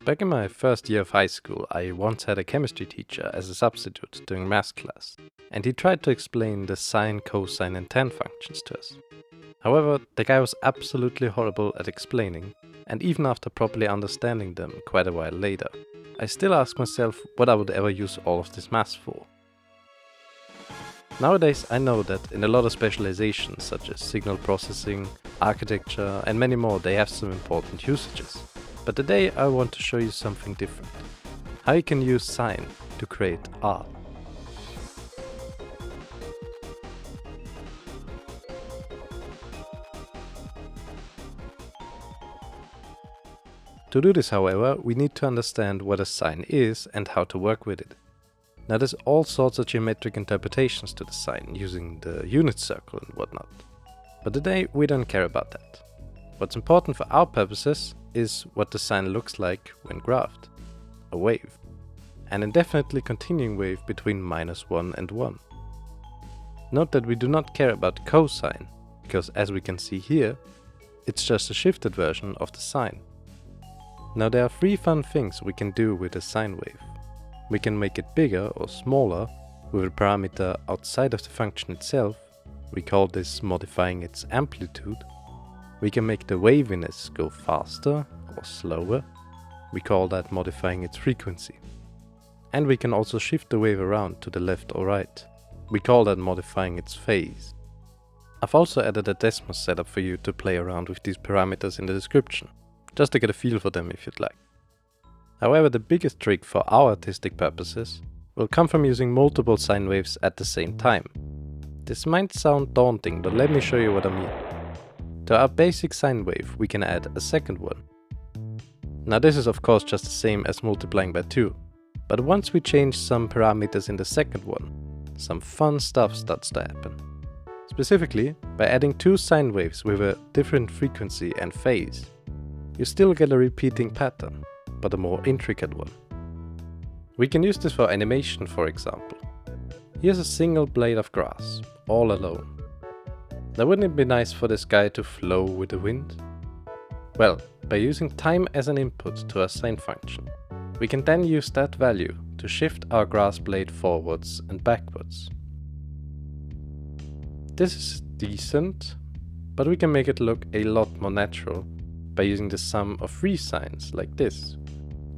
Back in my first year of high school, I once had a chemistry teacher as a substitute during math class, and he tried to explain the sine, cosine and tan functions to us. However, the guy was absolutely horrible at explaining, and even after properly understanding them quite a while later, I still ask myself what I would ever use all of this math for. Nowadays I know that in a lot of specializations such as signal processing, architecture and many more they have some important usages. But today I want to show you something different. How you can use sine to create art. To do this, however, we need to understand what a sine is and how to work with it. Now there's all sorts of geometric interpretations to the sine using the unit circle and whatnot. But today we don't care about that. What's important for our purposes is what the sine looks like when graphed. A wave. An indefinitely continuing wave between -1 and 1. Note that we do not care about cosine, because as we can see here, it's just a shifted version of the sine. Now there are three fun things we can do with a sine wave. We can make it bigger or smaller with a parameter outside of the function itself. We call this modifying its amplitude. We can make the waviness go faster or slower. We call that modifying its frequency. And we can also shift the wave around to the left or right. We call that modifying its phase. I've also added a Desmos setup for you to play around with these parameters in the description, just to get a feel for them if you'd like. However, the biggest trick for our artistic purposes will come from using multiple sine waves at the same time. This might sound daunting, but let me show you what I mean. To our basic sine wave, we can add a second one. Now this is of course just the same as multiplying by 2, but once we change some parameters in the second one, some fun stuff starts to happen. Specifically, by adding two sine waves with a different frequency and phase, you still get a repeating pattern, but a more intricate one. We can use this for animation, for example. Here's a single blade of grass, all alone. Now wouldn't it be nice for this guy to flow with the wind? Well, by using time as an input to our sine function, we can then use that value to shift our grass blade forwards and backwards. This is decent, but we can make it look a lot more natural by using the sum of three sines like this,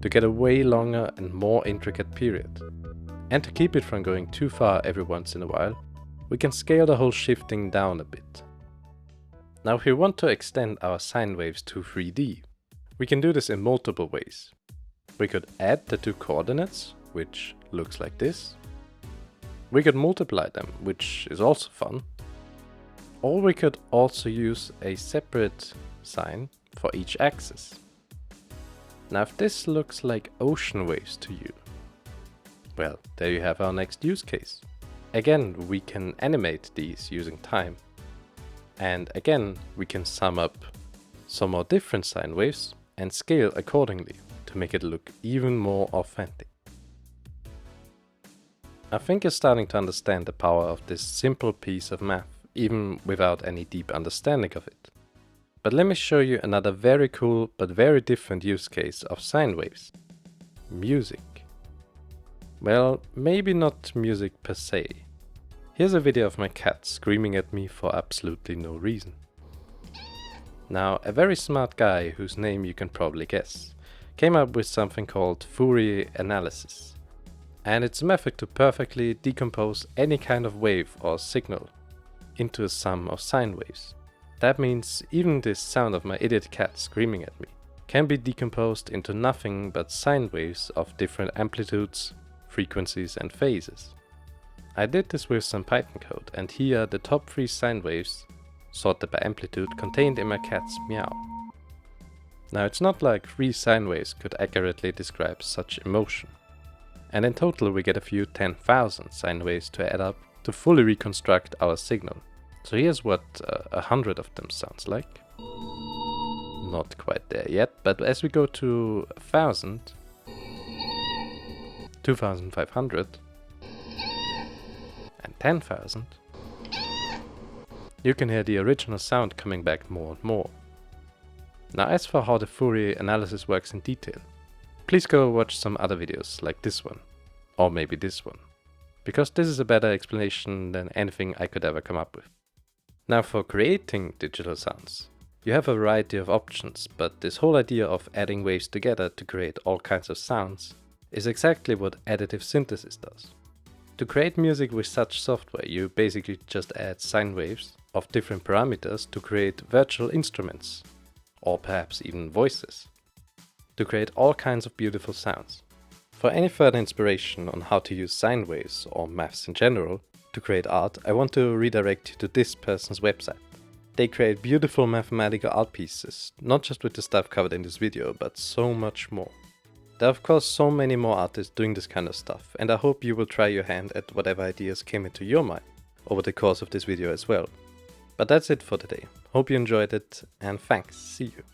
to get a way longer and more intricate period. And to keep it from going too far every once in a while, we can scale the whole shifting down a bit. Now if we want to extend our sine waves to 3D, we can do this in multiple ways. We could add the two coordinates, which looks like this. We could multiply them, which is also fun. Or we could also use a separate sine for each axis. Now if this looks like ocean waves to you, well, there you have our next use case. Again, we can animate these using time. And again, we can sum up some more different sine waves and scale accordingly to make it look even more authentic. I think you're starting to understand the power of this simple piece of math, even without any deep understanding of it. But let me show you another very cool but very different use case of sine waves. Music. Well, maybe not music per se. Here's a video of my cat screaming at me for absolutely no reason. Now, a very smart guy, whose name you can probably guess, came up with something called Fourier analysis. And it's a method to perfectly decompose any kind of wave or signal into a sum of sine waves. That means even this sound of my idiot cat screaming at me can be decomposed into nothing but sine waves of different amplitudes, frequencies and phases. I did this with some Python code, and here are the top 3 sine waves, sorted by amplitude, contained in my cat's meow. Now it's not like 3 sine waves could accurately describe such emotion. And in total we get a few 10,000 sine waves to add up to fully reconstruct our signal. So here's what 100 of them sounds like. Not quite there yet, but as we go to 1000, 2500 and 10,000, you can hear the original sound coming back more and more. Now as for how the Fourier analysis works in detail, please go watch some other videos like this one, or maybe this one, because this is a better explanation than anything I could ever come up with. Now for creating digital sounds, you have a variety of options, but this whole idea of adding waves together to create all kinds of sounds is exactly what additive synthesis does. To create music with such software, you basically just add sine waves of different parameters to create virtual instruments, or perhaps even voices, to create all kinds of beautiful sounds. For any further inspiration on how to use sine waves, or maths in general, to create art, I want to redirect you to this person's website. They create beautiful mathematical art pieces, not just with the stuff covered in this video, but so much more. There are of course so many more artists doing this kind of stuff, and I hope you will try your hand at whatever ideas came into your mind over the course of this video as well. But that's it for today. Hope you enjoyed it, and thanks, see you.